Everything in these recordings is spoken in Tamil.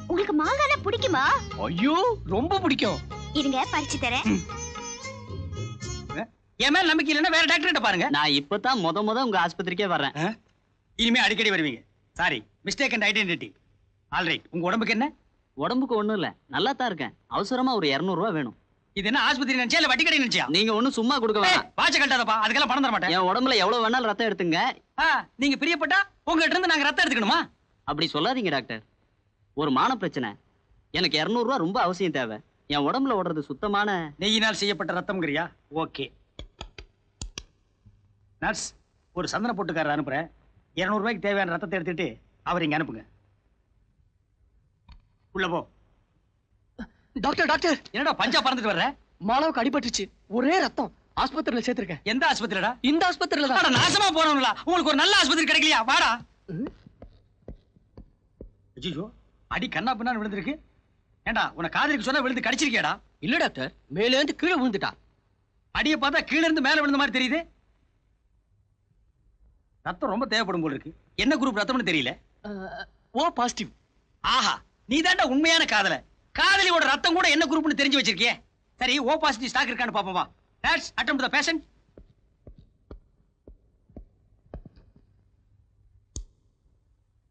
உங்களுக்கு மாங்கானா பிடிக்குமா? ஐயோ ரொம்ப பிடிக்கும். இருங்க பறிச்சு தரேன். என் மேல நம்பிக்கை இல்லைன்னா வேற டாக்டர் கிட்ட பாருங்க. நான் இப்பதான் முத உங்க ஆஸ்பத்திரிக்கே வர்றேன். இனிமே அடிக்கடி வருவீங்க. Sorry, mistake and identity. Alright, உங்க உடம்புக்கு என்ன? உடம்புக்கு ஒண்ணும் இல்ல, நல்லா தான் இருக்கேன். அவசரமா ஒரு 200 ரூபாய் வேணும். இது என்ன ஆஸ்பத்திரி நினைச்சா இல்ல வட்டி கடை நினைச்சியா? நீங்க ஒண்ணும் சும்மா கொடுக்க வேணாம். வாட்ச கட்டாதப்பா, அதுக்கெல்லாம் பணம் தர மாட்டேன். என் உடம்புல எவ்வளவு வேணாலும் ரத்தம் எடுத்துங்க. நீங்க பிரியப்பட்டா உங்ககிட்ட இருந்து நாங்க ரத்தம் எடுத்துக்கணுமா? அப்படி சொல்லாதீங்க டாக்டர். ஒரு மான பிரச்சனை, எனக்கு 200 ரூபாய் ரொம்ப அவசியம் தேவை. என் உடம்புல ஓடுறது சுத்தமான நெய்யினால் செய்யப்பட்ட ரத்தம்ங்கறியா? ஓகே நர்ஸ், ஒரு சந்தன போட்டுக்காரர் அனுப்புறேன். 200 ரூபாய்க்கு தேவையான ரத்தத்தை எடுத்துட்டு அவர் இங்க அனுப்புங்க. உள்ள போ. டாக்டர் டாக்டர், என்னடா பஞ்சா பறந்துட்டு வர்ற? மாலாவுக்கு அடிபட்டுச்சு, ஒரே ரத்தம். ஆஸ்பத்திரியில சேர்த்திருக்கேன். எந்த ஆஸ்பத்திரிடா? இந்த ஆஸ்பத்திரியில தான். நாசமா போனவங்களா? உங்களுக்கு ஒரு நல்ல ஆஸ்பத்திரி கிடைக்கலையா? வாடா. ஐயோ, அடி கண்ணா பின்னான்னு விழுந்திருக்கு. ஏண்டா உன காதலிக்கு சொன்னா விழுந்து கடிச்சிருக்கியாடா? இல்ல டாக்டர், மேல இருந்து கீழே விழுந்துட்டா. அடியை பார்த்தா கீழ இருந்து மேல விழுந்த மாதிரி தெரியுது. ரத்தம் ரொம்ப தேவைப்படும் போல இருக்கு. என்ன குரூப் ரத்தம்னு தெரியல. O positive. ஆஹா, நீ தாண்டா உண்மையான காதல. காதலியோட ரத்தம் கூட என்ன குரூப்னு தெரிஞ்சு வச்சிருக்கியே. சரி, ஓ பாசிட்டிவ் ஸ்டாக் இருக்கான்னு பாப்போம் வா. Nurse, attempt the patient.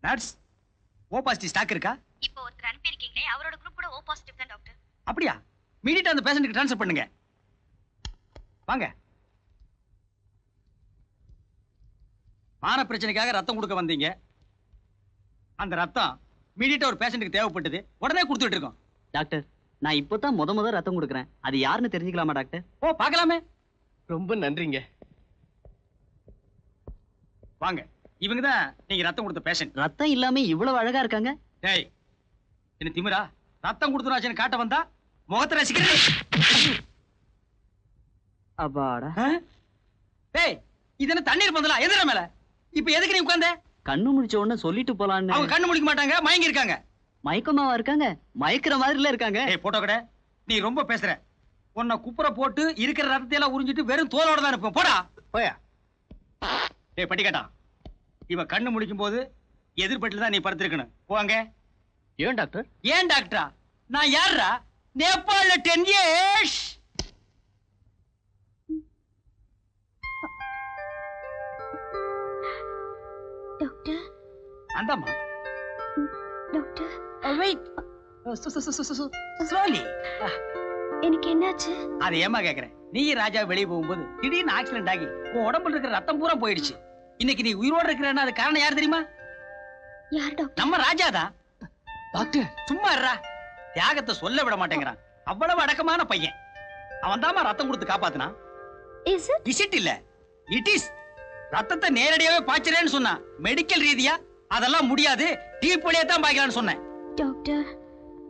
Nurse, O positive stock இருக்கா? இப்போ ஒருத்தர் அனுப்பி இருக்கீங்களே, அவரோட குரூப் கூட ஓ பாசிட்டிவ் தான் டாக்டர். அப்படியா? இமிடியேட்டா அந்த பேஷண்ட்க்கு ட்ரான்ஸ்ஃபர் பண்ணுங்க. வாங்க. மான பிரச்சனைக்காக ரத்தம் கொடுக்க வந்தீங்க. அந்த ரத்தம் இமிடியேட்டா ஒரு பேஷண்ட்க்கு தேவைப்பட்டது. உடனே கொடுத்துட்டு இருக்கோம். டாக்டர், நான் இப்பதான் முத ரத்தம் கொடுக்குறேன். அது யாருன்னு தெரிஞ்சுக்கலாமா டாக்டர்? ஓ, பார்க்கலாமே. ரொம்ப நன்றிங்க. வாங்க, இவங்க தான் நீங்க ரத்தம் கொடுத்த பேஷண்ட். ரத்தம் இல்லாம இவ்வளவு அழகா இருக்காங்க. டேய், என்ன திமிரா? ரத்தம் கொடுத்துறாச்சுன்னு காட்ட வந்தா முகத்தை ரசிக்கிறேன். அப்பாடா. டேய், இது என்ன தண்ணீர் பந்தலா? எதிர மேல. இப்ப எதுக்கு நீ உட்கார்ந்த? கண்ணு முடிச்ச உடனே சொல்லிட்டு போலான்னு. அவங்க கண்ணு முடிக்க மாட்டாங்க, மயங்கி இருக்காங்க. மயக்கமாவா இருக்காங்க? மயக்கிற மாதிரில இருக்காங்க. ஏய் போட்டோ கடை, நீ ரொம்ப பேசுற. உன்னை குப்புற போட்டு இருக்கிற ரத்தத்தை எல்லாம் உறிஞ்சிட்டு வெறும் தோலோட தான் இருப்போம். போடா போயா. ஏய் பட்டிக்காட்டா, இவ கண்ணு முடிக்கும் போது எதிர்பட்டில தான் நீ படுத்திருக்கணும். போவாங்க. ஏன் டாக்டர்? ஏன் டாக்டரா? நான் யாரா? நேபாள 10 years. டாக்டர். அந்தம்மா. டாக்டர். வெயிட். ஸ்லோலி. எனக்கு என்னாச்சு? அது ஏமா கேக்குறேன்? நீ ராஜா வெளியே போகும்போது திடீர்னு ஆக்சிடென்ட் ஆகி உன் உடம்புல இருக்கிற ரத்தம் பூரா போயிடுச்சு. இன்னைக்கு நீ உயிரோட இருக்கிறன்னா அது காரணம் யார் தெரியுமா? யார் டாக்டர்? நம்ம ராஜாதான். டாக்டர் சும்மா இருடா. தியாகத்தை சொல்ல விட மாட்டேங்கிறான். அவ்வளவு அடக்கமான பையன். அவன் தாமா ரத்தம் கொடுத்து காப்பாத்தினான். இஸ் இட் இல்ல, இட் இஸ். ரத்தத்தை நேரடியாவே பாய்ச்சறேன்னு சொன்னா மெடிக்கல் ரீதியா அதெல்லாம் முடியாது. டீப் வழியா தான் பாய்க்கலாம்னு சொன்னேன். டாக்டர்,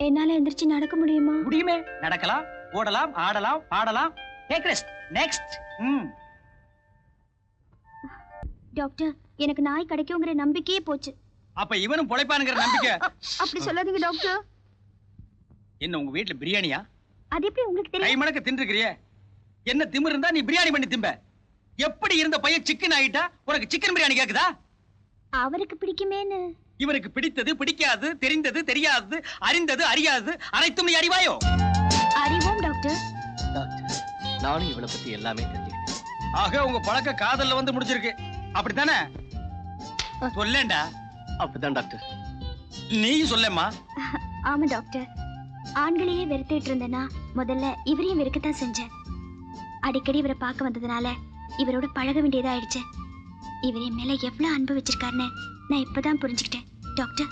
என்னால எந்திரிச்சு நடக்க முடியுமா? முடியுமே. நடக்கலாம், ஓடலாம், ஆடலாம், பாடலாம். Take rest. நெக்ஸ்ட். டாக்டர், எனக்கு நாய் கிடைக்குங்கிற நம்பிக்கையே போச்சு. அப்ப இவனும் பொழைப்பானுங்கிற நம்பிக்கை? அப்படி சொல்லாதீங்க டாக்டர். என்ன உங்க வீட்டுல பிரியாணியா? அது எப்படி உங்களுக்கு தெரியும்? கை மணக்க தின்றுக்கிறியே. என்ன திமிரு இருந்தா நீ பிரியாணி பண்ணி திம்ப. எப்படி இருந்த பையன் சிக்கன் ஆயிட்டா உனக்கு சிக்கன் பிரியாணி கேக்குதா? அவருக்கு பிடிக்குமேன்னு. இவனுக்கு பிடித்தது பிடிக்காது, தெரிந்தது தெரியாது, அறிந்தது அறியாது, அனைத்தும் நீ அறிவாயோ? அறிவோம் டாக்டர். டாக்டர், நானும் இவளை பத்தி எல்லாமே தெரிஞ்சுக்கிட்டேன். ஆக உங்க பழக்க காதல்ல வந்து முடிஞ்சிருக்கு. அப்படித்தானே? சொல்லேண்டா. அப்படிதான் டாக்டர். நீ சொல்லேம்மா. ஆமா டாக்டர். ஆண்களையே வெறுத்துட்டு இருந்தேன்னா முதல்ல இவரையும் வெறுக்கத்தான் செஞ்சேன். அடிக்கடி இவரை பார்க்க வந்ததுனால இவரோட பழக வேண்டியதா ஆயிடுச்சு. இவர் என் மேல எவ்வளவு அன்பு வச்சிருக்காருன்னு நான் இப்பதான் புரிஞ்சுக்கிட்டேன். டாக்டர்,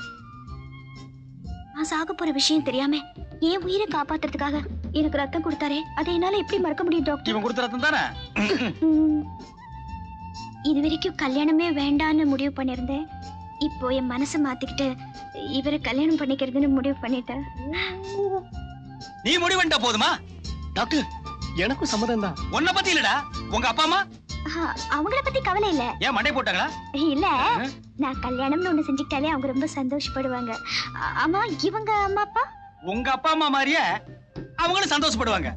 நான் சாக போற விஷயம் தெரியாம என் உயிரை காப்பாத்துறதுக்காக எனக்கு ரத்தம் கொடுத்தாரே, அதை என்னால எப்படி மறக்க முடியும் டாக்டர்? இவன் கொடுத்த ரத்தம் தானே? இது வரைக்கும் கல்யாணமே வேண்டான்னு முடிவு பண்ணிருந்தேன். இப்போ என் மனசை மாத்திக்கிட்டு இவரை கல்யாணம் பண்ணிக்கிறதுன்னு முடிவு பண்ணிட்டேன். நீ முடிவு பண்ணிட்டா போதுமா? டாக்டர், எனக்கும் சம்மதம் தான். உன்னை பத்தி இல்லடா, உங்க அப்பா அம்மா அவங்கள பத்தி கவலை இல்ல. ஏன் மண்டை போட்டாங்களா? இல்ல, நான் கல்யாணம்னு ஒண்ணு செஞ்சுக்கிட்டாலே அவங்க ரொம்ப சந்தோஷப்படுவாங்க. ஆமா, இவங்க அம்மா அப்பா? உங்க அப்பா அம்மா மாதிரியே அவங்களும் சந்தோஷப்படுவாங்க.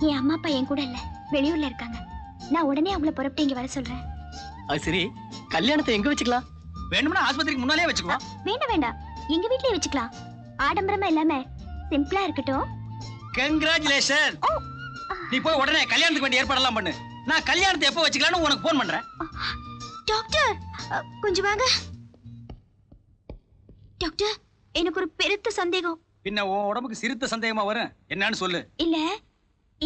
என் அம்மா அப்பா என் கூட இல்ல, வெளியூர்ல இருக்காங்க. நான் உடனே அவங்கள புறப்பட்டு இங்க வர சொல்றேன். சரி, கல்யாணத்தை எங்க வச்சுக்கலாம்? வேணும்னா ஆஸ்பத்திரிக்கு முன்னாலே வச்சுக்குவோம். வேண்டாம் வேண்டாம், எங்க வீட்லயே வச்சுக்கலாம். ஆடம்பரமா இல்லாம சிம்பிளா இருக்கட்டும். கங்க்ராச்சுலேஷன். நீ போய் உடனே கல்யாணத்துக்கு வேண்டிய ஏற்பாடெல்லாம் பண்ணு. நான் கல்யாணத்தை எப்போ வச்சுக்கலாம்னு உனக்கு போன் பண்றேன். டாக்டர் கொஞ்சம் வாங்க. டாக்டர், எனக்கு ஒரு பெருத்த சந்தேகம். பின்ன உன் உடம்புக்கு சிறுத்த சந்தேகமா வரும், என்னன்னு சொல்லு. இல்ல,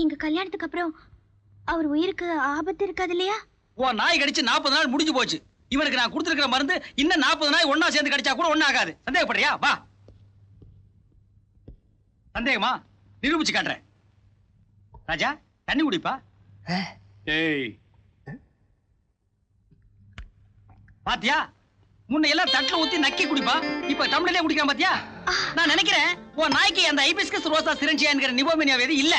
எங்க கல்யாணத்துக்கு அப்புறம் அவர் உயிருக்கு ஆபத்து இருக்காது இல்லையா? உன் நாய் கடிச்சு 40 நாள் முடிஞ்சு போச்சு. இவனுக்கு நான் கொடுத்துருக்கிற மருந்து இன்னும் 40 நாய் ஒன்னா சேர்ந்து கடிச்சா கூட ஒண்ணு ஆகாது. சந்தேகப்படுறியா? வா. சந்தேகமா? நிரூபிச்சு காட்டுறேன். ராஜா, தண்ணி குடிப்பா. ஏய், பாத்தியா? முன்ன எல்லாம் தட்டுல ஊத்தி நக்கி குடிப்பா, இப்ப டம்ளர்லயே குடிக்காம பாத்தியா? நான் நினைக்கிறேன் உன் நாய்க்கு அந்த ஹைபிஸ்கஸ் ரோசா சிரஞ்சியாங்கிற நிமோனியா வேதி இல்ல.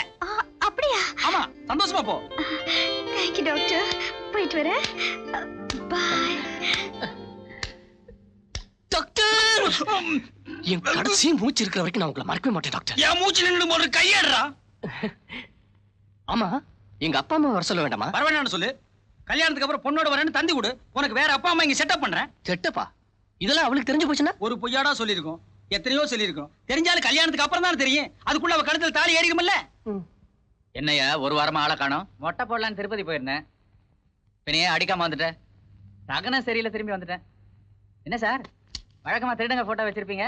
அப்படியா? ஆமா, சந்தோஷமா போ. தேங்க்யூ டாக்டர், போயிட்டு வரேன். பை. டாக்டர், என் கடைசி மூச்சு இருக்கிற வரைக்கும் நான் உங்களை மறக்கவே மாட்டேன் டாக்டர். என் மூச்சு நின்று ஒரு கையேடுறா. ஆமா, எங்க அப்பா அம்மா வர சொல்ல வேண்டாமா? வர வேண்டாம்னு சொல்லு. கல்யாணத்துக்கு அப்புறம் பொண்ணோட வரேன்னு தந்தி கொடு. உனக்கு வேற அப்பா அம்மா இங்க செட்டப் பண்றேன். செட்டப்பா? இதெல்லாம் அவளுக்கு தெரிஞ்சு போச்சுன்னா? ஒரு பொய்யாடா சொல்லிருக்கோம், எத்தனையோ சொல்லிருக்கோம். தெரிஞ்சாலும் கல்யாணத்துக்கு அப்புறம் தான் தெரியும். அதுக்குள்ள அவ கழுத்துல தாலி ஏறிக்கும்ல. என்னையா ஒரு வாரமா ஆளை காணோம்? மொட்டை போடலான்னு திருப்பதி போயிருந்தேன். பின்னையே அடிக்காம வந்துட்டேன். நகனம் சரியில்லை, திரும்பி வந்துட்டேன். என்ன சார், வழக்கமா திருடங்க போட்டோ வச்சிருப்பீங்க,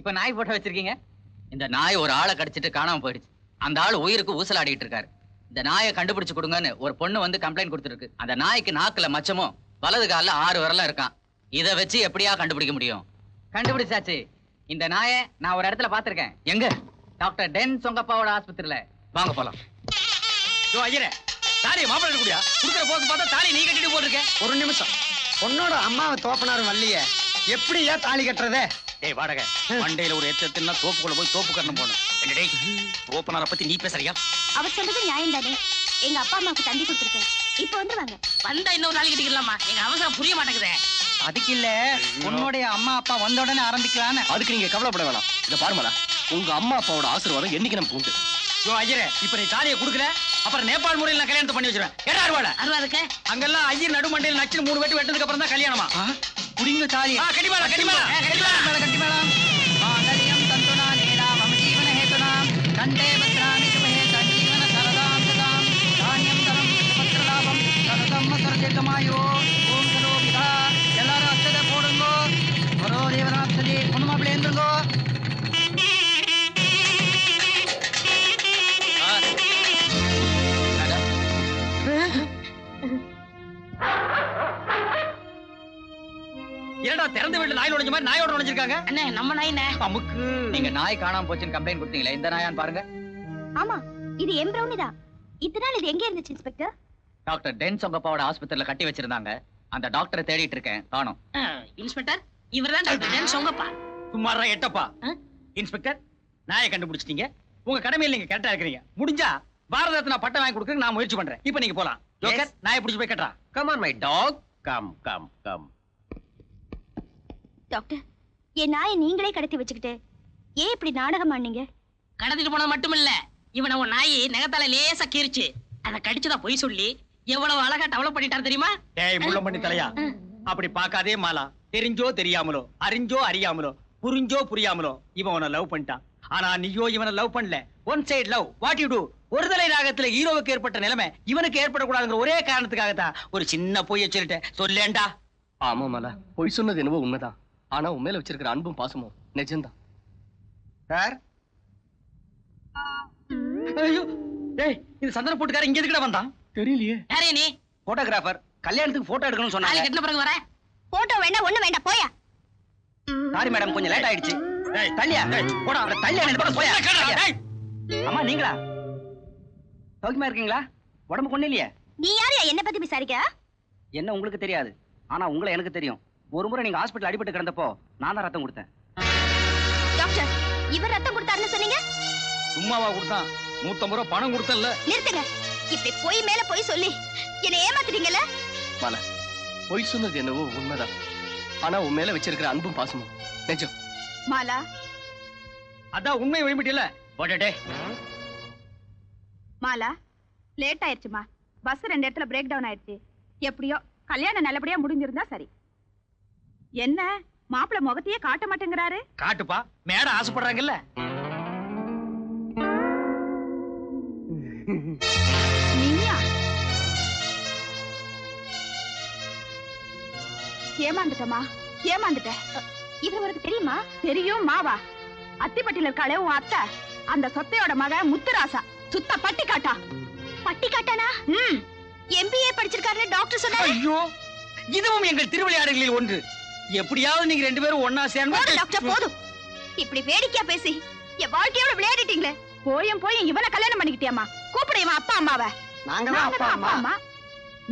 இப்ப நாய் போட்டோ வச்சிருக்கீங்க. இந்த நாய் ஒரு ஆளை கடிச்சிட்டு காணாம போயிடுச்சு. அந்த ஆள் உயிருக்கு ஊசலாடிட்டு இருக்காரு. இந்த நாயை கண்டுபிடிச்சு கொடுங்கன்னு ஒரு பொண்ணு வந்து கம்ப்ளைண்ட் கொடுத்துருக்கு. அந்த நாய்க்கு நாக்குல மச்சமும் வலது காலில் 6 விரலும் இருக்கான். இதை வச்சு எப்படியா கண்டுபிடிக்க முடியும்? கண்டுபிடிச்சாச்சு. இந்த நாயை நான் ஒரு இடத்துல பாத்திருக்கேன். எங்க? டாக்டர் டென் சொங்கப்பாவோட ஆஸ்பத்திரியில. வாங்க போலாம். ஐயரே, தாலியை மாப்பிள்ளை எடுக்க முடியா? குடுக்கிற போக்கு பார்த்தா தாலி நீ கட்டிட்டு போட்டிருக்க. ஒரு நிமிஷம், பொண்ணோட அம்மாவை தோப்பனாரும் வரலையே, எப்படியா தாலி கட்டுறதே? டேய் வாடகை, மண்டையில ஒரு எத்தனா தோப்புக்குள்ள போய் தோப்பு கட்டணும் போகணும். என்ன டேய், தோப்பனாரை பத்தி நீ பேசுறியா? அவர் சொல்றது நியாயம் தானே. எங்க அப்பா அம்மாவுக்கு தந்தி கொடுத்துருக்கேன், இப்ப வந்துருவாங்க. வந்தா இன்னொரு நாளைக்கு கட்டிக்கலாமா? எங்க அவசரம் புரிய மாட்டேங்குதே. அதுக்கு இல்ல, பொண்ணுடைய அம்மா அப்பா வந்த உடனே ஆரம்பிக்கலான்னு. அதுக்கு நீங்க கவலைப்பட வேணாம். இத பாருமாடா, உங்க அம்மா அப்பாவோட ஆசீர்வாதம் என்னைக்கு நமக்கு உண்டு. ஐயரே, இப்ப நீ தாலியை குடுக்கல, அப்புறம் நேபாள் முறையில் நான் கல்யாணத்தை பண்ணி வச்சிருவேன். ஏடா அருவாளை? அருவாதுக்கு அங்கெல்லாம் ஐயர் நடுமண்டையில் நச்சு 3 வெட்டு வெட்டதுக்கு அப்புறம் தான் கல்யாணமா. குடிங்க தாலி. கட்டிமாடா கட்டிமாடா கட்டிமேளம். மாங்கல்யம் தந்துனா நேனா மம ஜீவன ஹேதுனாம் கண்டே பத்ராமி சுபஹே சஞ்சீவன சரதாம் சதாம் தானியம் தரம் பத்ரலாபம் சரதம் சரஜேகமாயோ ஓம் சரோ விதா. எல்லாரும் அச்சதை போடுங்கோ. ஒரோ தேவராட்சதி பொண்ணு மாப்பிள்ளை எழுந்துங்கோ. ஏடா திறந்த வீட்டுல நாய் நுழைஞ்ச மாதிரி நாயோட நுழைஞ்சிருக்காங்க. அண்ணே, நம்ம நாயினே. அமுக்கு. நீங்க நாய் காணாம போச்சுன்னு கம்ப்ளைண்ட் கொடுத்தீங்களே, இந்த நாயான்னு பாருங்க. ஆமா, இது எம் பிரௌனி தான். இத்தனை நாள் இது எங்க இருந்துச்சு இன்ஸ்பெக்டர்? டாக்டர் டென் சொங்கப்பாவோட ஆஸ்பத்திரியில கட்டி வச்சிருந்தாங்க. அந்த டாக்டரை தேடிட்டு இருக்கேன், காணோம். இன்ஸ்பெக்டர், இவர்தான் டாக்டர் டென் சொங்கப்பா. சும்மாரா எட்டப்பா. இன்ஸ்பெக்டர், நாயை கண்டுபிடிச்சிட்டீங்க. உங்க கடமையில நீங்க கரெக்டா இருக்கிறீங்க. முடிஞ்சா பாரத ரத்னா பட்டம் வாங்கி கொடுக்க நான் முயற்சி பண்றேன். இப்போ நீங்க போலாம். ஜோக்கர், நாயை பிடிச்சு போய் கட்டறா. Come on my dog. Come come come. Doctor, என் நாயை நீங்களே கடத்தி வச்சுக்கிட்டு ஏன் இப்படி நாடகம் ஆனீங்க? கடத்திட்டு போனது மட்டும் இல்ல, இவனை ஒரு நாய் நகத்தால லேசா கீறிச்சு. அதை கடிச்சுதான் பொய் சொல்லி எவ்வளவு அழகா டெவலப் பண்ணிட்டார் தெரியுமா? டேய் முள்ள பண்ணி தலையா, அப்படி பார்க்காதே மாலா. தெரிஞ்சோ தெரியாமலோ, அறிஞ்சோ அறியாமலோ, புரிஞ்சோ புரியாமலோ இவன் உன்னை லவ் பண்ணிட்டான். ஆனா நீயோ இவனை லவ் பண்ணல. One side love. What you to? ஒருதலை ராகத்துல ஹீரோவுக்கு ஏற்பட்ட நிலைமை இவனுக்கு ஏற்படக்கூடாதுங்கிற ஒரே காரணத்துக்காகத்தான் ஒரு சின்ன பொய்ய சொல்லிட்டேன். சொல்லேன்டா. ஆமா மாலா, பொய் சொன்னது என்னவோ உண்மைதான். ஆனா உன் மேல வச்சிருக்கிற அன்பும் பாசமும் நிஜம்தான். சார், ஐயோ, டேய் இந்த சந்தன போட்டுக்கார இங்க எதுக்குடா வந்தான்? தெரியலையே. யாரே நீ? போட்டோகிராஃபர். கல்யாணத்துக்கு போட்டோ எடுக்கணும்னு நாளை சொன்னாங்க. கட்டின பிறகு வர. போட்டோ வேண்டாம், ஒண்ணு வேண்டாம், போயா. சாரி மேடம், கொஞ்சம் லேட் ஆயிடுச்சு. டேய் தள்ளியா? போடா. தள்ளியா? போயா. டேய் அம்மா நீங்களா? சௌக்கியமா இருக்கீங்களா? உடம்பு கொண்டு இல்லையே? நீ யாரையா என்ன பத்தி விசாரிக்க? என்ன உங்களுக்கு தெரியாது, ஆனா உங்களை எனக்கு தெரியும். ஒரு முறை நீங்க ஹாஸ்பிடல் அடிபட்டு கிடந்தப்போ நான் தான் ரத்தம் கொடுத்தேன். டாக்டர், இவர் ரத்தம் கொடுத்தாருன்னு சொன்னீங்க. சும்மாவா கொடுத்தான்? 150 ரூபாய் பணம் கொடுத்தல்ல. நிறுத்துங்க. இப்படி பொய் மேல பொய் சொல்லி என்ன ஏமாத்துறீங்கல்ல? மாலா, பொய் சொன்னது என்னவோ உண்மைதான். ஆனா உன் மேல வச்சிருக்கிற அன்பும் பாசமும் நிஜம். மாலா, அதான் உண்மை வெளியிட்டில்ல. போடடே. மாலா, லேட் ஆயிடுச்சுமா. பஸ் 2 இடத்துல பிரேக் டவுன் ஆயிடுச்சு. எப்படியோ கல்யாணம் நல்லபடியா முடிஞ்சிருந்தா சரி. என்ன மாப்பிள்ள முகத்தையே காட்ட மாட்டேங்கிறாரு? காட்டுப்பா, மேடம் ஆசைப்படுறாங்கல்ல. நீயா? ஏமாந்துட்டமா, ஏமாந்துட்ட. இவர் உனக்கு தெரியுமா? தெரியும் மாவா. அத்திப்பட்டியில இருக்காளே உன் அத்தை, அந்த சொத்தையோட மக முத்துராசா. சுத்த பட்டி காட்டா. பட்டி காட்டானா? MBA படிச்சிருக்காருன்னு டாக்டர் சொன்னாரு. ஐயோ, இதுவும் எங்கள் திருவிளையாடல்களில் ஒன்று. எப்படியாவது நீங்க 2 பேரும் ஒன்னா சேர்ந்து. டாக்டர் போதும், இப்படி வேடிக்கையா பேசி என் வாழ்க்கையோட விளையாடிட்டீங்களே. போயும் போய் இவனை கல்யாணம் பண்ணிக்கிட்டியாமா? கூப்பிடு இவன் அப்பா அம்மாவ. நாங்க அப்பா அம்மா.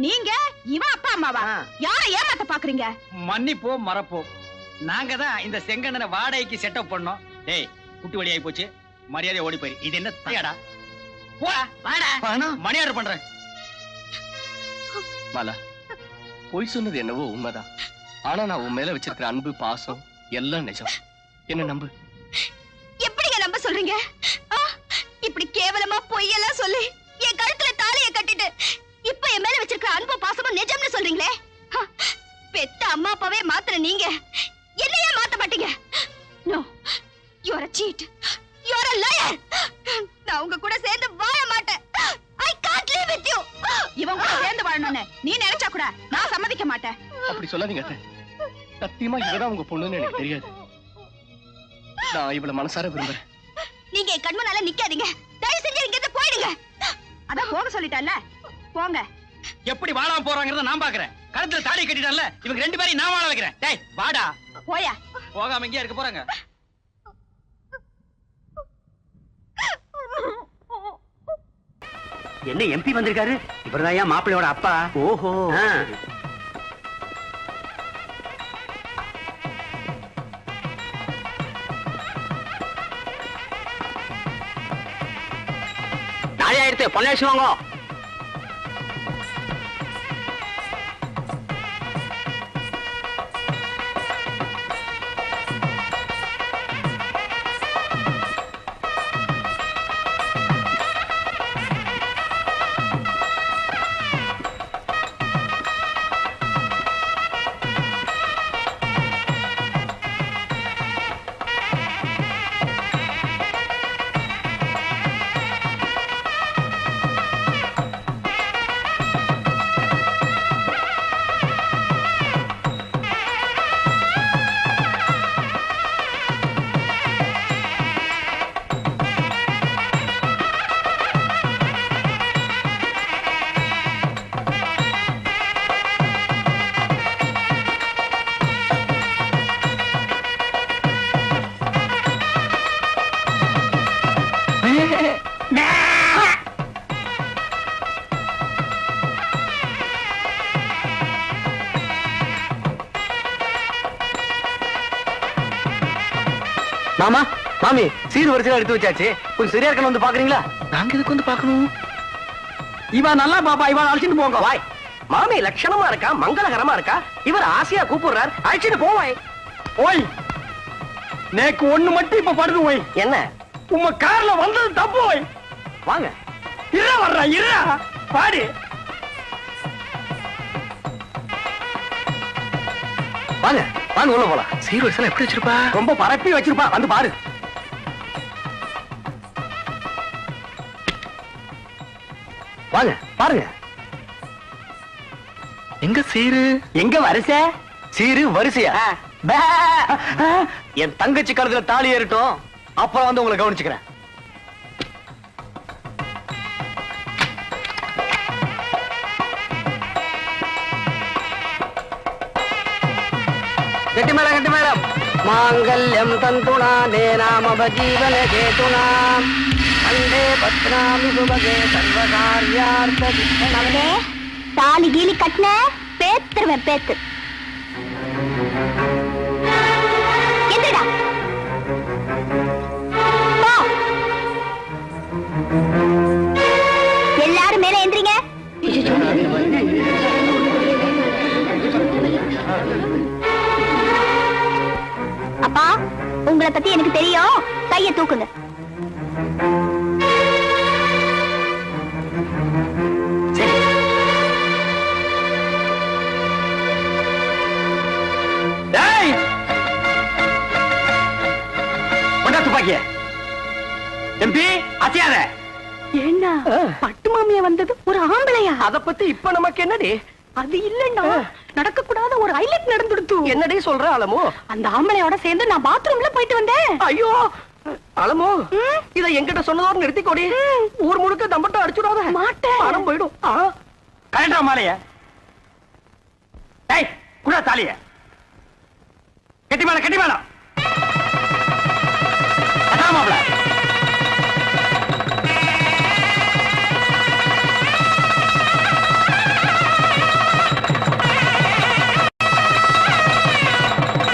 நீங்க இவன் அப்பா அம்மாவா? யார ஏமாத்த பாக்குறீங்க? மன்னிப்போம் மறப்போம். நாங்க தான் இந்த செங்கண்ணனை வாடகைக்கு செட்டப் பண்ணோம். டேய், குட்டி வழியாகி போச்சு, மரியாதை ஓடி போயிரு. இது என்ன தயாடா? வாடா, மணி ஆர்டர் பண்றேன். மாலா, பொய் சொன்னது என்னவோ உண்மைதான். ஆனா நான் உன் மேல வச்சிருக்கிற அன்பு, பாசம் எல்லாம் நிஜம். என்ன நம்பு. எப்படிங்க நம்ப சொல்றீங்க? இப்படி கேவலமா பொய்யெல்லாம் சொல்லி என் கழுத்துல தாலியை கட்டிட்டு இப்ப என் மேல வச்சிருக்கிற அன்பு பாசமும் நிஜம்னு சொல்றீங்களே. பெத்த அம்மா அப்பாவே மாத்திர நீங்க என்னையே மாத்த மாட்டீங்க. No, you are a cheat, you are a liar. நான் உங்க கூட சேர்ந்து வாழ மாட்டேன். I can't live with you. இவன் கூட சேர்ந்து வாழணும்னு நீ நினைச்சா கூட நான் சம்மதிக்க மாட்டேன். அப்படி சொல்லாதீங்க அத்தை. சத்தியமா இவதான் உங்க பொண்ணுன்னு எனக்கு தெரியாது. நான் இவள மனசார விரும்புறேன். நீங்க என் கண்முன்னால நிக்காதீங்க. தயவு செஞ்சு இங்க இருந்து போயிடுங்க. அதான் போக சொல்லிட்டல்ல, போங்க. எப்படி வாழாம போறாங்கறத நான் பாக்குறேன். கழுத்துல தாலி கட்டிட்டான்ல, இவங்க 2 பேரையும் நான் வாழ வைக்கிறேன். டேய் வாடா. போயா. போகாம இங்கே இருக்க போறாங்க. என்ன MP வந்திருக்காரு? இவர்தான் மாப்பிள்ளையோட அப்பா. ஓஹோ. நாளை ஆயிடுத்து, பொன்னாசி வாங்க. மாமா, மாமி, சீர் வரிசையா எடுத்து வச்சாச்சு. கொஞ்சம் சரியா இருக்கணும், வந்து பாக்குறீங்களா? நாங்க இதுக்கு வந்து பாக்கணும். இவன் நல்லா பாப்பா, இவன் அழைச்சிட்டு போங்க. வாய் மாமி, லட்சணமா இருக்கா, மங்களகரமா இருக்கா. இவர் ஆசையா கூப்பிடுறார், அழைச்சிட்டு போவாய். ஓய், நேக்கு ஒண்ணு மட்டும் இப்ப படுது. ஓய், என்ன உங்க கார்ல வந்தது தப்பு. ஓய், வாங்க. இரா வர்றா, இரா பாடு. வாங்க வாங்க, உள்ள போலாம். சீர் வரிசையில எப்படி வச்சிருப்பா? ரொம்ப பரப்பி வச்சிருப்பா, வந்து பாரு. வாங்க பாருங்க. எங்க சீரு? எங்க வரிசை? சீரு வரிசையா? பே. என் தங்கச்சி கழுத்துல தாலி ஏறட்டும், அப்புறம் வந்து உங்களை கவனிச்சுக்கிறேன். கட்டி மேடம், கட்டி மேடம். மாங்கல்யம் தந்துனா நேனாம ஜீவன கேதுனா அண்டே பத்ராமி சுபகே சர்வகார்யார்த்த அவனே தாலி கீலி கட்டின பேத்துருவேன், பேத்து. எந்திரடா. போ. எல்லாரும் மேல எந்திரிங்க. அப்பா, உங்களை பத்தி எனக்கு தெரியும். கையை தூக்குங்க. டேய் துப்பாக்கிய. எம்பி அசையாத. ஏன்னா பட்டு மாமியா வந்தது ஒரு ஆம்பளையா? அத பத்தி இப்ப நமக்கு என்னடி? அது இல்லன்னா நடக்க கூடாத ஒரு ஹைலைட் நடந்துடுத்து. என்னடி சொல்ற அலமோ? அந்த ஆம்பளையோட சேர்ந்து நான் பாத்ரூம்ல போயிட்டு வந்தேன். ஐயோ அலமோ, இத என்கிட்ட சொன்னதோட நிறுத்திக்கோடி. ஊர் முழுக்க தம்பட்டம் அடிச்சுடாத. மாட்டேன். பணம் போயிடும். கரெக்டா மாலைய. டேய் குடா தாலிய. கட்டி மேல கட்டி மேல. அதாமாப்ல.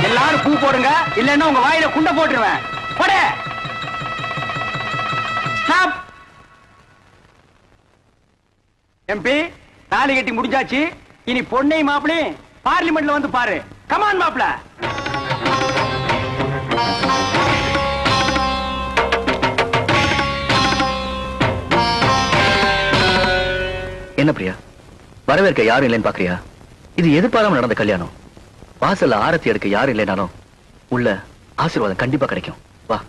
எல்லாரும் பூ போடுங்க, இல்லன்னா உங்க வாயில குண்ட போட்டுருவேன். போடு. ஸ்டாப். எம்பி தாலி கட்டி முடிஞ்சாச்சு. இனி பொண்ணை மாப்பிளை பார்லிமெண்ட்ல வந்து பாரு. கமான் மாப்பிள. என்ன பிரியா, வரவேற்க யாரும் இல்லைன்னு பாக்குறியா? இது எதிர்பாராம நடந்த கல்யாணம். வாசல்ல ஆரத்தி எடுக்க யாரும் இல்லைனாலும் உள்ள ஆசீர்வாதம் கண்டிப்பா கிடைக்கும். வா.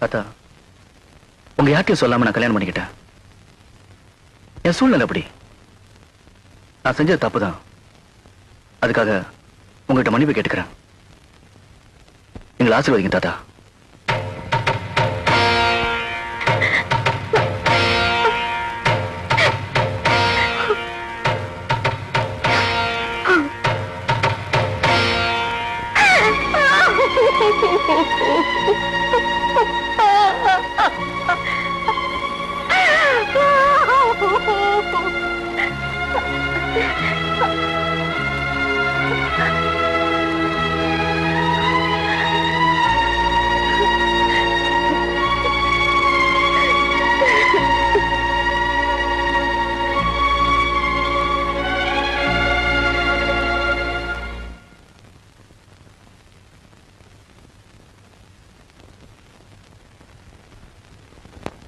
அத்தா, உங்க யார்கிட்டயும் சொல்லாம நான் கல்யாணம் பண்ணிக்கிட்டேன். என் சூழ்நிலை அப்படி. நான் செஞ்சது தப்புதான். அதுக்காக உங்ககிட்ட மன்னிப்பு கேட்டுக்கிறேன். எங்களை ஆசீர்வதிங்க தாத்தா.